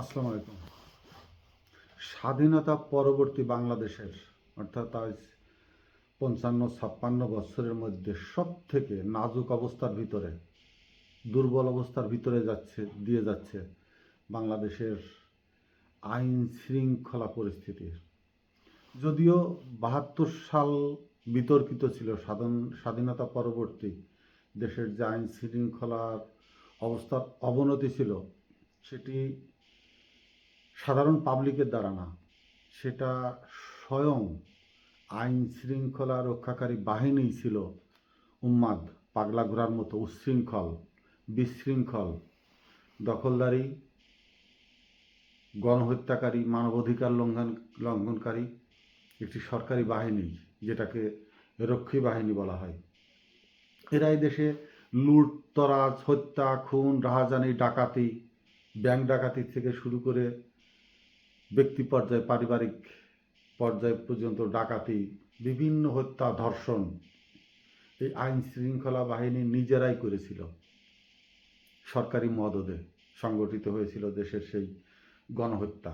আসসালামু আলাইকুম। স্বাধীনতা পরবর্তী বাংলাদেশের অর্থাৎ আজ ৫৫-৫৬ বছরের মধ্যে সব থেকে নাজুক অবস্থার ভিতরে, দুর্বল অবস্থার ভিতরে দিয়ে যাচ্ছে বাংলাদেশের আইন শৃঙ্খলা পরিস্থিতি। যদিও ৭২ সাল বিতর্কিত ছিল, স্বাধীনতা পরবর্তী দেশের যে আইন শৃঙ্খলার অবস্থার অবনতি ছিল, সেটি সাধারণ পাবলিকের দ্বারা না, সেটা স্বয়ং আইন শৃঙ্খলা রক্ষাকারী বাহিনীই ছিল উন্মাদ, পাগলা ঘোড়ার মতো উচ্ছৃঙ্খল, বিশৃঙ্খল, দখলদারি, গণহত্যাকারী, মানবাধিকার লঙ্ঘনকারী একটি সরকারি বাহিনী, যেটাকে রক্ষী বাহিনী বলা হয়। এরাই দেশে লুটতরাজ, হত্যা, খুন, রাহাজানি, ডাকাতি, ব্যাংক ডাকাতি থেকে শুরু করে ব্যক্তি পর্যায়ে, পারিবারিক পর্যায় পর্যন্ত ডাকাতি, বিভিন্ন হত্যা, ধর্ষণ এই আইন শৃঙ্খলা বাহিনী নিজেরাই করেছিল। সরকারি মদদে সংগঠিত হয়েছিল দেশের সেই গণহত্যা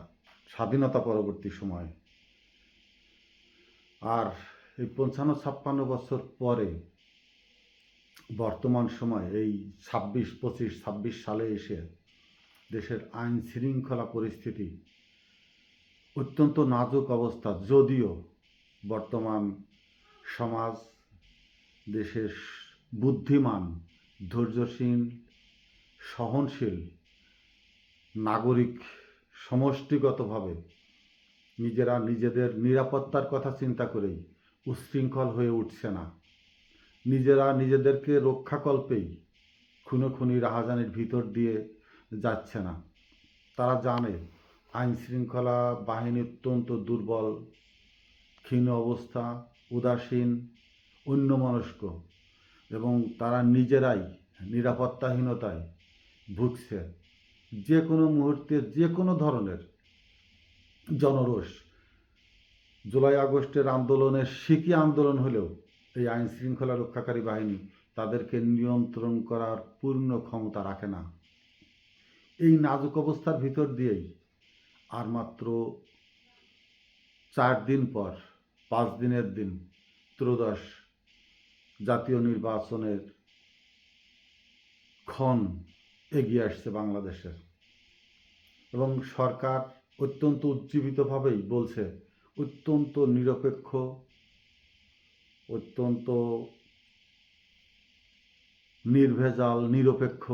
স্বাধীনতা পরবর্তী সময়ে। আর এই ৫৫-৫৬ বছর পরে বর্তমান সময় এই ২৫ সালে এসে দেশের আইন শৃঙ্খলা পরিস্থিতি অত্যন্ত নাজুক অবস্থা। যদিও বর্তমান সমাজ, দেশের বুদ্ধিমান, ধৈর্যশীল, সহনশীল নাগরিক সমষ্টিগতভাবে নিজেরা নিজেদের নিরাপত্তার কথা চিন্তা করেই উচ্ছৃঙ্খল হয়ে উঠছে না। নিজেরা নিজেদেরকে রক্ষাকল্পেই খুনোখুনি, রাহাজানির ভিতর দিয়ে যাচ্ছে না। তারা জানে আইন শৃঙ্খলা বাহিনী অত্যন্ত দুর্বল, ক্ষীণ অবস্থা, উদাসীন, অন্যমনস্ক, এবং তারা নিজেরাই নিরাপত্তাহীনতায় ভুগছে। যে কোনো মুহূর্তে যে কোনো ধরনের জনরোষ, জুলাই আগস্টের আন্দোলনের সিকি আন্দোলন হলেও এই আইন শৃঙ্খলা রক্ষাকারী বাহিনী তাদেরকে নিয়ন্ত্রণ করার পূর্ণ ক্ষমতা রাখে না। এই নাজুক অবস্থার ভিতর দিয়েই আর মাত্র 4 দিন পর, 5 দিনের দিন, ত্রয়োদশ জাতীয় নির্বাচনের ক্ষণ এগিয়ে আসছে বাংলাদেশের, এবং সরকার অত্যন্ত উজ্জীবিতভাবেই বলছে অত্যন্ত নিরপেক্ষ, অত্যন্ত নির্ভেজাল, নিরপেক্ষ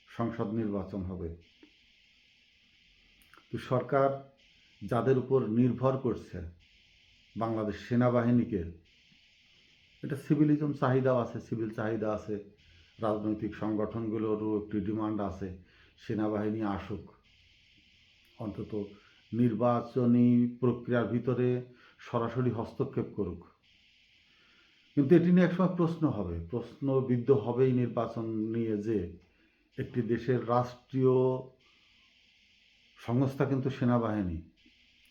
সংসদ নির্বাচন হবে। তো সরকার যাদের উপর নির্ভর করছে, বাংলাদেশ সেনাবাহিনীকে, এটা সিভিলিজম চাহিদাও আছে, সিভিল চাহিদা আছে, রাজনৈতিক সংগঠনগুলোরও একটি ডিমান্ড আছে সেনাবাহিনী আসুক, অন্তত নির্বাচনী প্রক্রিয়ার ভিতরে সরাসরি হস্তক্ষেপ করুক। কিন্তু এটি নিয়ে একসময় প্রশ্নবিদ্ধ হবেই নির্বাচন নিয়ে, যে একটি দেশের রাষ্ট্রীয় সংস্থা কিন্তু সেনাবাহিনী,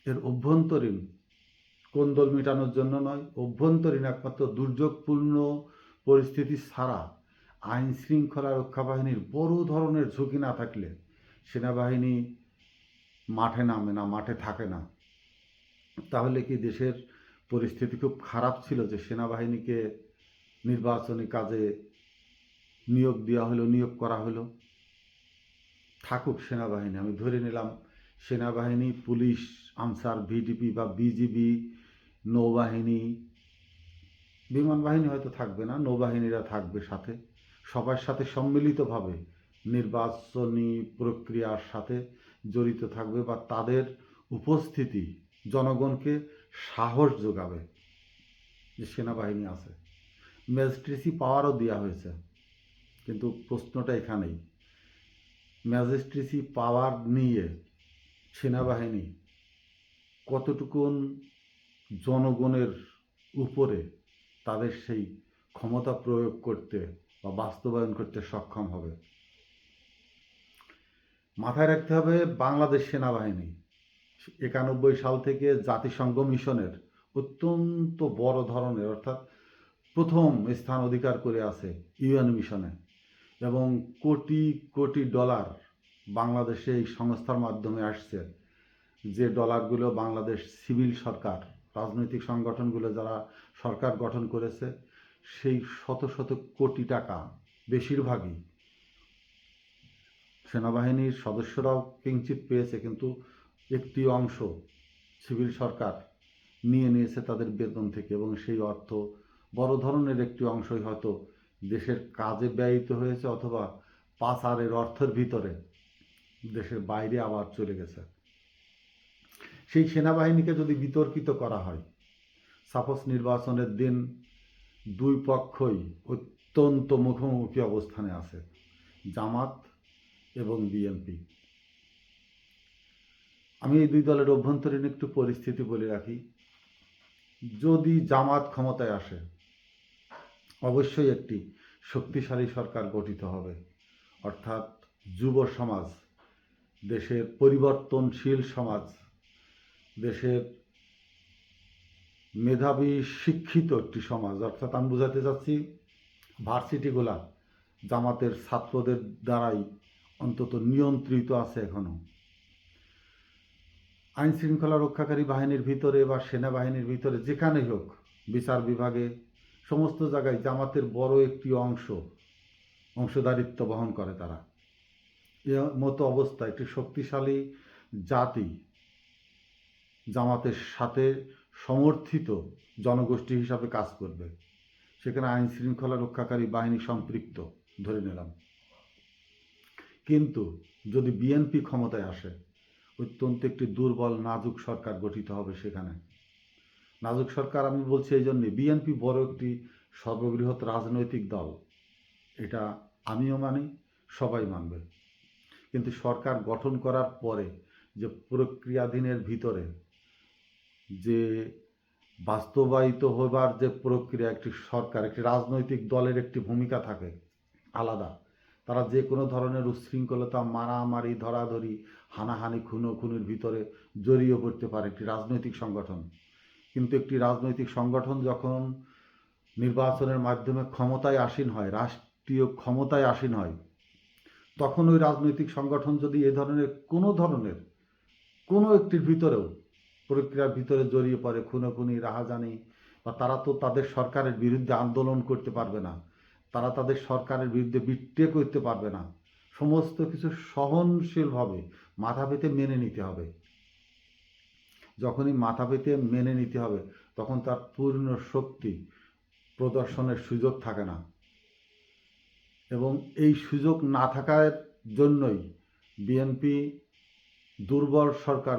এর অভ্যন্তরীণ কোন্দল মেটানোর জন্য নয়, অভ্যন্তরীণ একমাত্র দুর্যোগপূর্ণ পরিস্থিতি ছাড়া আইন শৃঙ্খলা রক্ষা বাহিনীর বড় ধরনের ঝুঁকি না থাকলে সেনাবাহিনী মাঠে নামে না, মাঠে থাকে না। তাহলে কি দেশের পরিস্থিতি খুব খারাপ ছিল যে সেনাবাহিনীকে নির্বাচনী কাজে নিয়োগ করা হলো? থাকুক সেনাবাহিনী, আমি ধরে নিলাম সেনাবাহিনী, পুলিশ, আনসার, ভিডিপি বা বিজিবি, নৌবাহিনী, বিমান বাহিনী হয়তো থাকবে না, নৌবাহিনীরা থাকবে সাথে, সবার সাথে সম্মিলিতভাবে নির্বাচনী প্রক্রিয়ার সাথে জড়িত থাকবে, বা তাদের উপস্থিতি জনগণকে সাহস যোগাবে যে সেনাবাহিনী আছে। ম্যাজিস্ট্রেসি পাওয়ারও দেওয়া হয়েছে, কিন্তু প্রশ্নটা এখানেই, ম্যাজিস্ট্রেসি পাওয়ার নিয়ে সেনাবাহিনী কতটুকুন জনগণের উপরে তাদের সেই ক্ষমতা প্রয়োগ করতে বা বাস্তবায়ন করতে সক্ষম হবে। মাথায় রাখতে হবে, বাংলাদেশ সেনাবাহিনী 91 সাল থেকে জাতিসংঘ মিশনের অত্যন্ত বড় ধরনের, অর্থাৎ প্রথম স্থান অধিকার করে আছে ইউএন মিশনে, এবং কোটি কোটি ডলার বাংলাদেশে এই সংস্থার মাধ্যমে আসছে, যে ডলারগুলো বাংলাদেশ সিভিল সরকার, রাজনৈতিক সংগঠনগুলো যারা সরকার গঠন করেছে, সেই শত শত কোটি টাকা বেশিরভাগই সেনাবাহিনীর সদস্যরাও কিঞ্চিৎ পেয়েছে, কিন্তু একটি অংশ সিভিল সরকার নিয়ে নিয়েছে তাদের বেতন থেকে, এবং সেই অর্থ বড় ধরনের একটি অংশই হয়তো দেশের কাজে ব্যয়িত হয়েছে, অথবা পাচারের অর্থের ভিতরে দেশের বাইরে আবার চলে গেছে। সেই সেনাবাহিনীকে যদি বিতর্কিত করা হয়, সাপোজ নির্বাচনের দিন দুই পক্ষই অত্যন্ত মুখোমুখি অবস্থানে আছে, জামাত এবং বিএনপি। আমি এই দুই দলের অভ্যন্তরীণ একটু পরিস্থিতি বলে রাখি। যদি জামাত ক্ষমতায় আসে, অবশ্যই একটি শক্তিশালী সরকার গঠিত হবে, অর্থাৎ যুব সমাজ, দেশের পরিবর্তনশীল সমাজ, দেশের মেধাবী শিক্ষিত একটি সমাজ। অর্থাৎ আমি বোঝাতে চাচ্ছি, ভার্সিটিগুলা জামাতের ছাত্রদের দ্বারাই অন্তত নিয়ন্ত্রিত আছে এখনো। আইন শৃঙ্খলা রক্ষাকারী বাহিনীর ভিতরে বা সেনাবাহিনীর ভিতরে যেখানেই হোক, বিচার বিভাগে, সমস্ত জায়গায় জামাতের বড় একটি অংশদারিত্ব বহন করে তারা। এ মতো অবস্থা একটি শক্তিশালী জাতি জামাতের সাথে সমর্থিত জনগোষ্ঠী হিসাবে কাজ করবে, সেখানে আইন শৃঙ্খলা রক্ষাকারী বাহিনী সম্পৃক্ত ধরে নিলাম। কিন্তু যদি বিএনপি ক্ষমতায় আসে, অত্যন্ত একটি দুর্বল নাজুক সরকার গঠিত হবে সেখানে। নাজুক সরকার আমি বলছি এই জন্যে, বিএনপি বড় একটি সর্ববৃহৎ রাজনৈতিক দল, এটা আমিও মানি, সবাই মানবে। কিন্তু সরকার গঠন করার পরে যে প্রক্রিয়াধীনের ভিতরে যে বাস্তবায়িত হবার যে প্রক্রিয়া, একটি সরকার, একটি রাজনৈতিক দলের একটি ভূমিকা থাকে আলাদা। তারা যে কোনো ধরনের উচ্ছৃঙ্খলতা, মারামারি, ধরাধরি, হানাহানি, খুনোখুনির ভিতরে জড়িয়ে পড়তে পারে একটি রাজনৈতিক সংগঠন। কিন্তু একটি রাজনৈতিক সংগঠন যখন নির্বাচনের মাধ্যমে ক্ষমতায় আসীন হয়, রাষ্ট্রীয় ক্ষমতায় আসীন হয়, তখন ওই রাজনৈতিক সংগঠন যদি এ ধরনের কোনো একটির ভিতরেও প্রক্রিয়ার ভিতরে জড়িয়ে পড়ে, খুনোখুনি, রাহাজানি, বা তারা তো তাদের সরকারের বিরুদ্ধে আন্দোলন করতে পারবে না, তারা তাদের সরকারের বিরুদ্ধে বিট্টে করতে পারবে না, সমস্ত কিছু সহনশীলভাবে মাথা পেতে মেনে নিতে হবে। যখনই মাথা পেতে মেনে নিতে হবে, তখন তার পূর্ণ শক্তি প্রদর্শনের সুযোগ থাকে না, এবং এই সুযোগ না থাকার জন্যই বিএনপি দুর্বল সরকার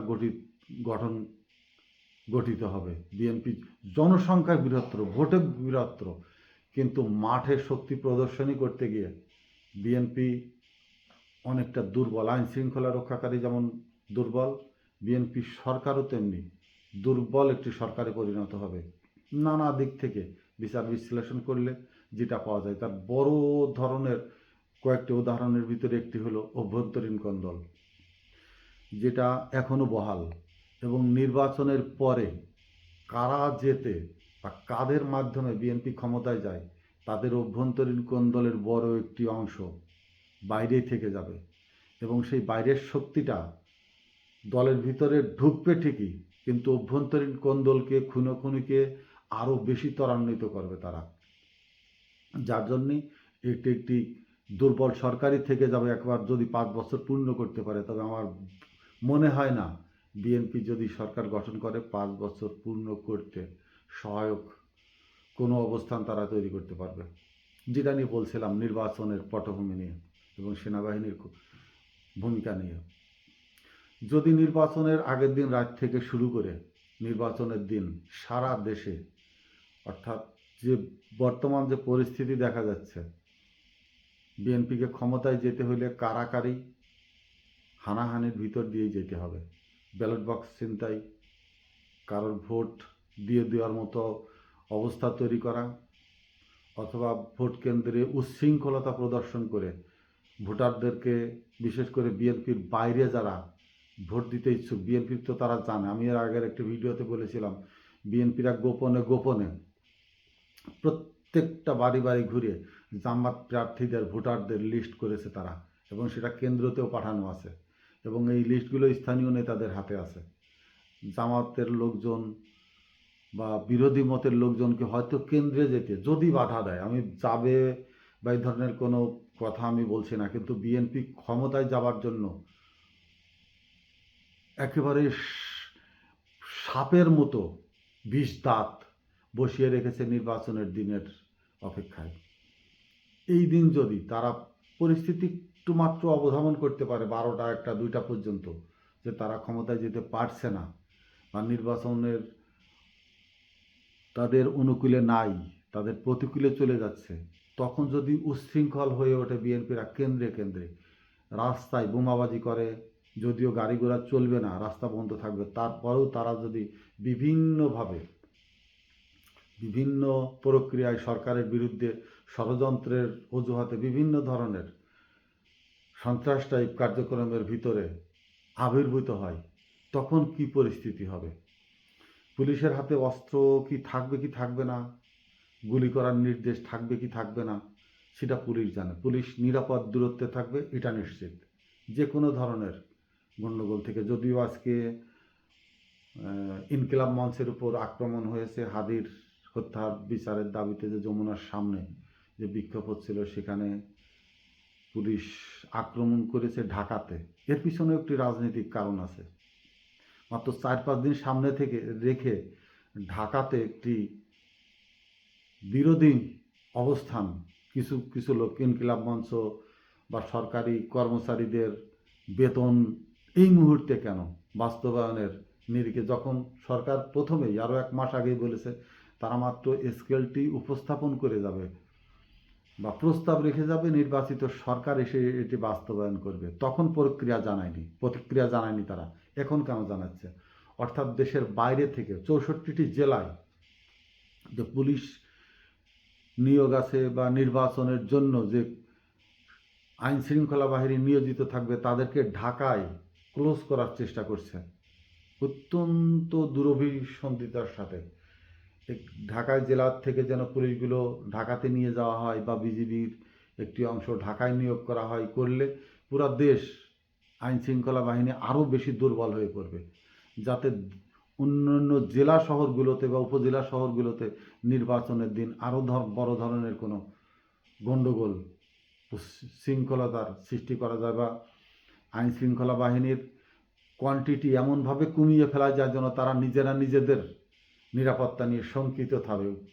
গঠিত হবে। বিএনপি জনসংখ্যায় বৃহত্তর, ভোটে বৃহত্তর, কিন্তু মাঠে শক্তি প্রদর্শনী করতে গিয়ে বিএনপি অনেকটা দুর্বল। আইন শৃঙ্খলা রক্ষাকারী যেমন দুর্বল, বিএনপি সরকারও তেমনি দুর্বল একটি সরকারে পরিণত হবে। নানা দিক থেকে বিচার বিশ্লেষণ করলে যেটা পাওয়া যায়, তার বড় ধরনের কয়েকটি উদাহরণের ভিতরে একটি হলো অভ্যন্তরীণ কোন্দল, যেটা এখনো বহাল, এবং নির্বাচনের পরে কারা জেতে বা কাদের মাধ্যমে বিএনপি ক্ষমতায় যায়, তাদের অভ্যন্তরীণ কোন্দলের বড় একটি অংশ বাইরেই থেকে যাবে, এবং সেই বাইরের শক্তিটা দলের ভিতরে ঢুকবে ঠিকই, কিন্তু অভ্যন্তরীণ কোন্দলকে, খুনোখুনিকে আরও বেশি ত্বরান্বিত করবে তারা, যার জন্যে এটি একটি দুর্বল সরকারই থেকে যাবে। একবার যদি 5 বছর পূর্ণ করতে পারে, তবে আমার মনে হয় না বিএনপি যদি সরকার গঠন করে 5 বছর পূর্ণ করতে সহায়ক কোনো অবস্থান তারা তৈরি করতে পারবে। যেটা নিয়ে বলছিলাম, নির্বাচনের পটভূমি নিয়ে এবং সেনাবাহিনীর ভূমিকা নিয়ে। যদি নির্বাচনের আগের দিন রাত থেকে শুরু করে নির্বাচনের দিন সারা দেশে, অর্থাৎ যে বর্তমান যে পরিস্থিতি দেখা যাচ্ছে, বিএনপিকে ক্ষমতায় যেতে হলে কারাকারি, হানাহানির ভিতর দিয়েই যেতে হবে। ব্যালট বক্স ছিনতাই, কারোর ভোট দিয়ে দেওয়ার মতো অবস্থা তৈরি করা, অথবা ভোট কেন্দ্রে উচ্ছৃঙ্খলতা প্রদর্শন করে ভোটারদেরকে, বিশেষ করে বিএনপির বাইরে যারা ভোট দিতে ইচ্ছুক, বিএনপির তো তারা জানে, আমি এর আগের একটি ভিডিওতে বলেছিলাম, বিএনপিরা গোপনে গোপনে প্রত্যেকটা বাড়ি বাড়ি ঘুরে জামাত প্রার্থীদের, ভোটারদের লিস্ট করেছে তারা, এবং সেটা কেন্দ্রতেও পাঠানো আছে, এবং এই লিস্টগুলো স্থানীয় নেতাদের হাতে আছে। জামাতের লোকজন বা বিরোধী মতের লোকজনকে হয়তো কেন্দ্রে যেতে যদি বাধা দেয়, আমি যাবে বা এই ধরনের কোনো কথা আমি বলছি না, কিন্তু বিএনপি ক্ষমতায় যাবার জন্য একেবারে সাপের মতো বিষ দাঁত বসিয়ে রেখেছে নির্বাচনের দিনের অপেক্ষায়। এই দিন যদি তারা পরিস্থিতি একটু মাত্র অবধারণ করতে পারে 12টা 1টা 2টা পর্যন্ত, যে তারা ক্ষমতায় যেতে পারছে না বা নির্বাচনের তাদের অনুকূলে নাই, তাদের প্রতিকূলে চলে যাচ্ছে, তখন যদি উচ্ছৃঙ্খল হয়ে ওঠে বিএনপিরা কেন্দ্রে কেন্দ্রে, রাস্তায় বোমাবাজি করে, যদিও গাড়ি ঘোড়া চলবে না, রাস্তা বন্ধ থাকবে, তারপরেও তারা যদি বিভিন্নভাবে বিভিন্ন প্রক্রিয়ায় সরকারের বিরুদ্ধে ষড়যন্ত্রের অজুহাতে বিভিন্ন ধরনের সন্ত্রাস টাইপ কার্যক্রমের ভিতরে আবির্ভূত হয়, তখন কি পরিস্থিতি হবে? পুলিশের হাতে অস্ত্র কি থাকবে না, গুলি করার নির্দেশ থাকবে কি থাকবে না, সেটা পুলিশ জানে। পুলিশ নিরাপদ দূরত্বে থাকবে, এটা নিশ্চিত, যে কোনো ধরনের গণ্ডগোল থেকে। যদিও আজকে ইনকিলাব মঞ্চের উপর আক্রমণ হয়েছে, হাদির হত্যার বিচারের দাবিতে যে যমুনার সামনে যে বিক্ষোভ হচ্ছিল, সেখানে পুলিশ আক্রমণ করেছে ঢাকাতে। এর পিছনে একটি রাজনৈতিক কারণ আছে। মাত্র 4-5 দিন সামনে থেকে রেখে ঢাকাতে একটি বিরোধী অবস্থান কিছু কিছু লোক, ইনকিলাব মঞ্চ বা সরকারি কর্মচারীদের বেতন এই মুহূর্তে কেন বাস্তবায়নের নিরিখে, যখন সরকার প্রথমেই আরও 1 মাস আগেই বলেছে তারা মাত্র স্কেলটি উপস্থাপন করে যাবে বা প্রস্তাব রেখে যাবে, নির্বাচিত সরকার এসে এটি বাস্তবায়ন করবে, তখন প্রতিক্রিয়া জানায়নি তারা। এখন কেন জানাচ্ছে? অর্থাৎ দেশের বাইরে থেকে 64টি জেলায় যে পুলিশ নিয়োগ আছে বা নির্বাচনের জন্য যে আইন শৃঙ্খলা বাহিনী নিয়োজিত থাকবে, তাদেরকে ঢাকায় ক্লোজ করার চেষ্টা করছে অত্যন্ত দুরভিসন্ধিতার সাথে। ঢাকায় জেলার থেকে যেন পুলিশগুলো ঢাকাতে নিয়ে যাওয়া হয় বা বিজিবির একটি অংশ ঢাকায় নিয়োগ করা হয়, করলে পুরা দেশ আইন শৃঙ্খলা বাহিনী আরও বেশি দুর্বল হয়ে পড়বে, যাতে অন্যান্য জেলা শহরগুলোতে বা উপজেলা শহরগুলোতে নির্বাচনের দিন আরও বড় ধরনের কোনো গণ্ডগোল শৃঙ্খলতার সৃষ্টি করা যায় বা আইন শৃঙ্খলা বাহিনীর কোয়ান্টিটি এমনভাবে কমিয়ে ফেলা যায় যেন তারা নিজেদের নিরাপত্তা নিয়ে শঙ্কিত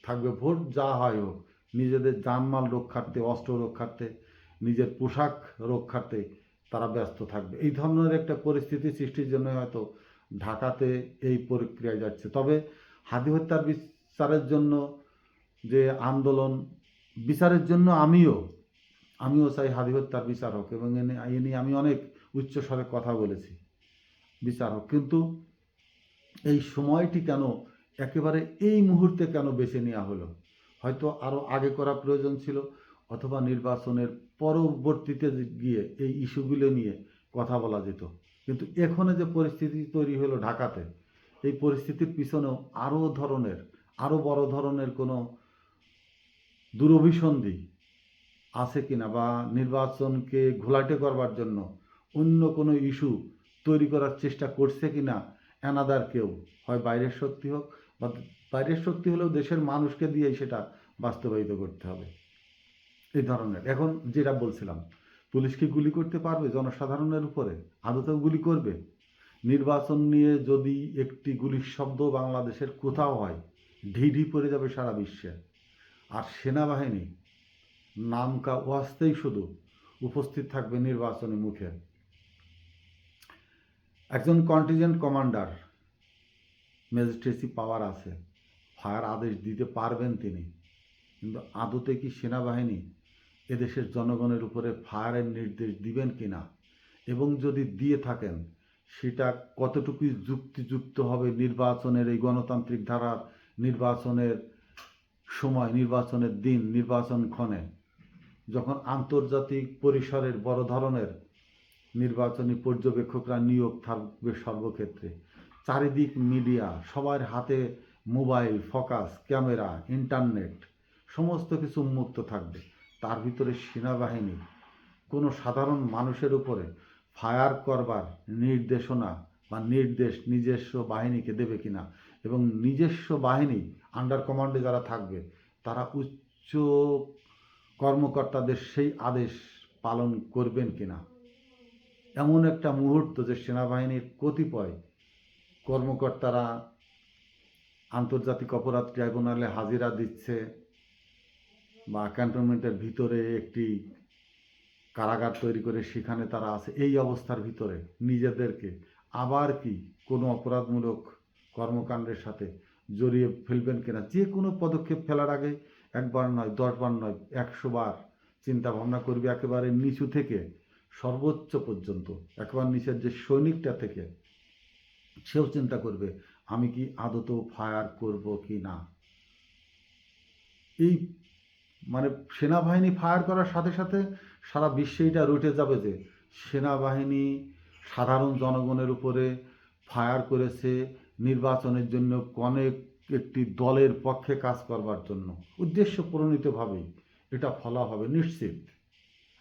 থাকবে। ভোট যা হয় হোক, নিজেদের জানমাল রক্ষার্থে, অস্ত্র রক্ষার্থে, নিজের পোশাক রক্ষার্থে তারা ব্যস্ত থাকবে। এই ধরনের একটা পরিস্থিতি সৃষ্টির জন্য হয়তো ঢাকাতে এই প্রক্রিয়ায় যাচ্ছে। তবে হাদি হত্যার বিচারের জন্য যে আন্দোলন, বিচারের জন্য আমিও চাই হাদি হত্যার বিচার হোক, এবং এ নিয়ে আমি অনেক উচ্চস্বরে কথা বলেছি, বিচার হোক। কিন্তু এই সময়টি কেন একেবারে এই মুহূর্তে কেন বেছে নেওয়া হলো? হয়তো আরও আগে করা প্রয়োজন ছিল, অথবা নির্বাচনের পরবর্তীতে গিয়ে এই ইস্যুগুলো নিয়ে কথা বলা যেত। কিন্তু এখানে যে পরিস্থিতি তৈরি হলো ঢাকাতে, এই পরিস্থিতির পিছনেও আরও বড় ধরনের কোনো দুরভিসন্ধি আছে কিনা, বা নির্বাচনকে ঘোলাটে করবার জন্য অন্য কোনো ইস্যু তৈরি করার চেষ্টা করছে কিনা অ্যানাদার কেউ, হয় বাইরের শক্তি হোক, বা বাইরের শক্তি হলেও দেশের মানুষকে দিয়েই সেটা বাস্তবায়িত করতে হবে। এই ধরনের, এখন যেটা বলছিলাম, পুলিশ কি গুলি করতে পারবে জনসাধারণের উপরে? আদতেও গুলি করবে? নির্বাচন নিয়ে যদি একটি গুলির শব্দ বাংলাদেশের কোথাও হয়, ঢিঢি পড়ে যাবে সারা বিশ্বে। আর সেনাবাহিনী নামকা ওয়াস্তেই শুধু উপস্থিত থাকবে নির্বাচনী মুখে। একজন কন্টিনজেন্ট কমান্ডার, ম্যাজিস্ট্রেসি পাওয়ার আছে, ফায়ার আদেশ দিতে পারবেন তিনি, কিন্তু আদতে কি সেনাবাহিনী এদেশের জনগণের উপরে ফায়ারের নির্দেশ দিবেন কিনা, এবং যদি দিয়ে থাকেন সেটা কতটুকু যুক্তিযুক্ত হবে নির্বাচনের এই গণতান্ত্রিক ধারার নির্বাচনের সময়, নির্বাচনের দিন, নির্বাচন ক্ষণে, যখন আন্তর্জাতিক পরিসরের বড় ধরনের নির্বাচনী পর্যবেক্ষকরা নিয়োগ থাকবে সর্বক্ষেত্রে, চারিদিক মিডিয়া, সবার হাতে মোবাইল, ফোকাস, ক্যামেরা, ইন্টারনেট, সমস্ত কিছু উন্মুক্ত থাকবে, তার ভিতরে সেনাবাহিনী কোনো সাধারণ মানুষের উপরে ফায়ার করবার নির্দেশনা বা নির্দেশ নিজস্ব বাহিনীকে দেবে কিনা, এবং নিজস্ব বাহিনী আন্ডার কমান্ডে যারা থাকবে তারা উচ্চ কর্মকর্তাদের সেই আদেশ পালন করবেন কিনা। এমন একটা মুহূর্ত যে সেনাবাহিনীর কতিপয় কর্মকর্তারা আন্তর্জাতিক অপরাধ ট্রাইব্যুনালে হাজিরা দিচ্ছে বা ক্যান্টনমেন্টের ভিতরে একটি কারাগার তৈরি করে সেখানে তারা আছে, এই অবস্থার ভিতরে নিজেদেরকে আবার কি কোনো অপরাধমূলক কর্মকাণ্ডের সাথে জড়িয়ে ফেলবেন কিনা। যে কোনো পদক্ষেপ ফেলার আগে একবার নয়, 10 বার নয়, 100 বার চিন্তা ভাবনা করবে, একেবারে নিচু থেকে সর্বোচ্চ পর্যন্ত, একেবারে নিচের যে সৈনিকটা থেকে সেও চিন্তা করবে আমি কি আদতেও ফায়ার করব কি না। এই মানে সেনাবাহিনী ফায়ার করার সাথে সাথে সারা বিশ্বে এটা রটে যাবে যে সেনাবাহিনী সাধারণ জনগণের উপরে ফায়ার করেছে নির্বাচনের জন্য অনেক একটি দলের পক্ষে কাজ করবার জন্য, উদ্দেশ্য প্রণীতভাবেই এটা ফলা হবে নিশ্চিত।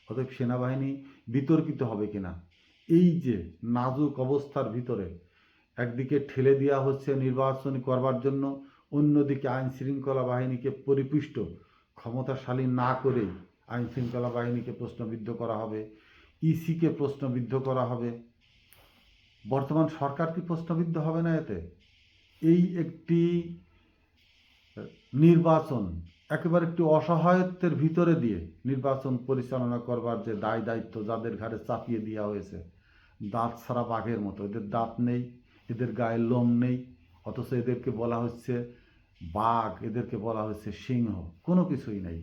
অতএব সেনাবাহিনী বিতর্কিত হবে কিনা, এই যে নাজুক অবস্থার ভিতরে একদিকে ঠেলে দেওয়া হচ্ছে নির্বাচন করবার জন্য, অন্যদিকে আইন শৃঙ্খলা বাহিনীকে পরিপুষ্ট ক্ষমতাশালী না করেই আইন শৃঙ্খলা বাহিনীকে প্রশ্নবিদ্ধ করা হবে, ইসিকে প্রশ্নবিদ্ধ করা হবে। বর্তমান সরকার কি প্রশ্নবিদ্ধ হবে না এতে? এই একটি নির্বাচন একেবারে একটি অসহায়ত্বের ভিতরে দিয়ে নির্বাচন পরিচালনা করবার যে দায় দায়িত্ব যাদের ঘাড়ে চাপিয়ে দেওয়া হয়েছে, দাঁত ছাড়া বাঘের মতো, এদের দাঁত নেই, এদের গায়ে লোম নেই, অথচ এদেরকে বলা হচ্ছে বাঘ, এদেরকে বলা হচ্ছে সিংহ, কোনো কিছুই নেই।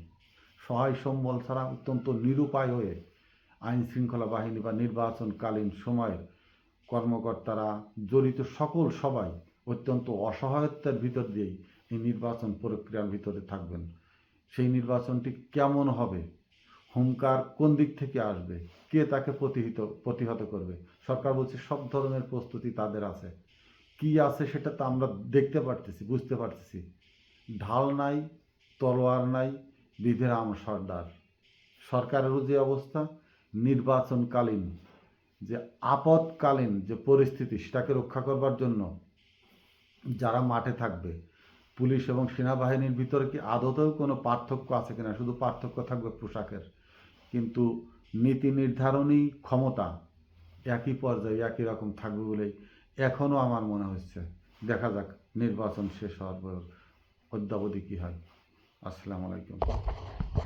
সহায় সম্বল ছাড়া অত্যন্ত নিরুপায় হয়ে আইন শৃঙ্খলা বাহিনী বা নির্বাচনকালীন সময়ে কর্মকর্তারা জড়িত সকল সবাই অত্যন্ত অসহায়তার ভিতর দিয়েই এই নির্বাচন প্রক্রিয়ার ভিতরে থাকবেন। সেই নির্বাচনটি কেমন হবে, হুঙ্কার কোন দিক থেকে আসবে, কে তাকে প্রতিহত করবে, সরকার বলছে সব ধরনের প্রস্তুতি তাদের আছে। কি আছে সেটা তো আমরা দেখতে পারতেছি, বুঝতে পারতেছি। ঢাল নাই, তলোয়ার নাই, বিধিরাম সর্দার। সরকারেরও যে অবস্থা, নির্বাচনকালীন যে আপৎকালীন যে পরিস্থিতি সেটাকে রক্ষা করবার জন্য যারা মাঠে থাকবে, পুলিশ এবং সেনাবাহিনীর ভিতরে কি আদতেও কোনো পার্থক্য আছে কিনা, শুধু পার্থক্য থাকবে পোশাকের, কিন্তু নীতি নির্ধারণী ক্ষমতা একই পর্যায়ে একই রকম থাকবে বলেই এখনও আমার মনে হচ্ছে। দেখা যাক নির্বাচন শেষ হওয়ার পর অদ্যাবধি কী হয়। আসসালামু আলাইকুম।